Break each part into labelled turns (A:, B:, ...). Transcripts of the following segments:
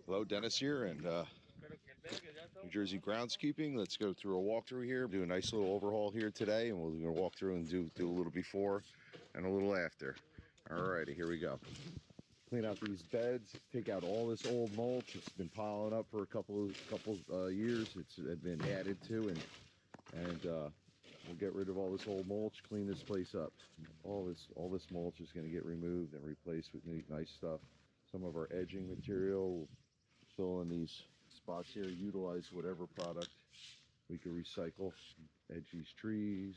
A: Hello, Dennis here, and New Jersey Groundskeeping. Let's go through a walkthrough here. Do a nice little overhaul here today, and we're going to walk through and do a little before and a little after. Alrighty, here we go. Clean out these beds, take out all this old mulch. It's been piling up for a couple years. It's been added to, and we'll get rid of all this old mulch, clean this place up. All this mulch is going to get removed and replaced with new nice stuff. Some of our edging material, we'll fill in these spots here, utilize whatever product we can recycle. Edge these trees,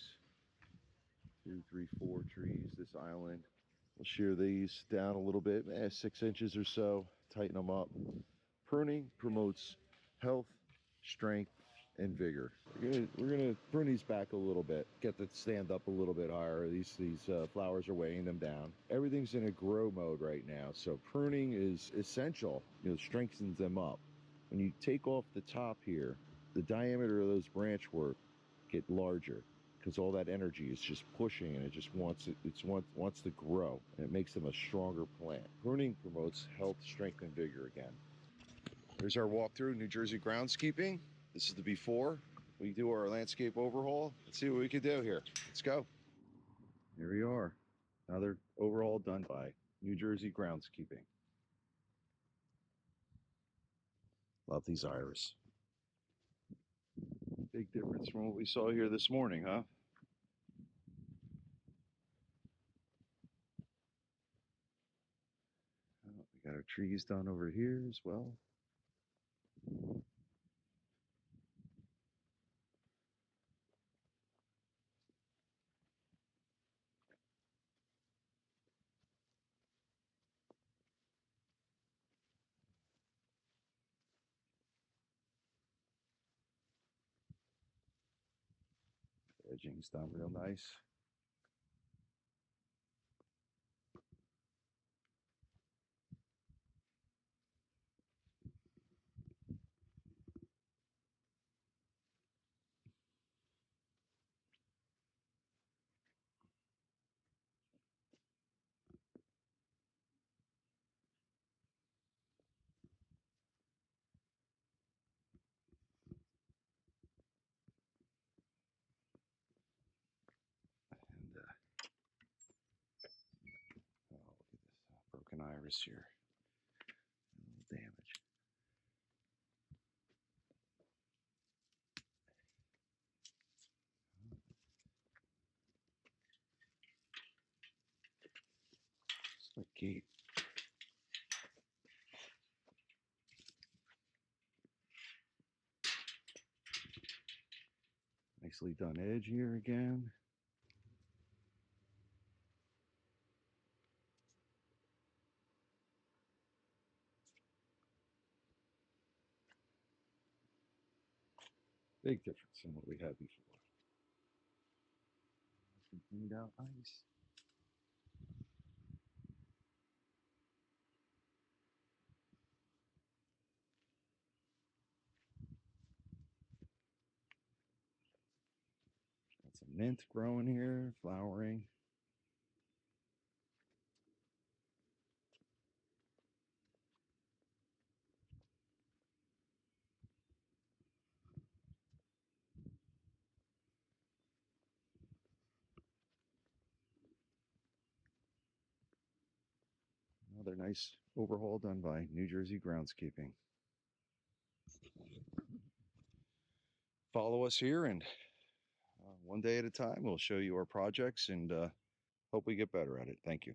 A: 2, 3, 4 trees, this island. We'll shear these down a little bit, 6 inches or so, tighten them up. Pruning promotes health, strength, and vigor. We're gonna prune these back a little bit, get them stand up a little bit higher. These flowers are weighing them down. Everything's in a grow mode right now, so pruning is essential. Strengthens them up. When you take off the top here, the diameter of those branchwork get larger because all that energy is just pushing, and it just wants to grow, and it makes them a stronger plant. Pruning promotes health, strength, and vigor again. Here's our walkthrough, New Jersey Groundskeeping. This is the before. We do our landscape overhaul. Let's see what we can do here. Let's go. Here we are. Another overhaul done by New Jersey Groundskeeping. Love these iris. Big difference from what we saw here this morning, huh? Oh, we got our trees done over here as well. Edging's done real nice. And oh, look at this broken iris here. A little damage. It's like gate. Nicely done edge here again. Big difference in what we had before. Cleaned out nice. Got some mint growing here, flowering. Another nice overhaul done by New Jersey Groundskeeping. Follow us here, and one day at a time, we'll show you our projects and hope we get better at it. Thank you.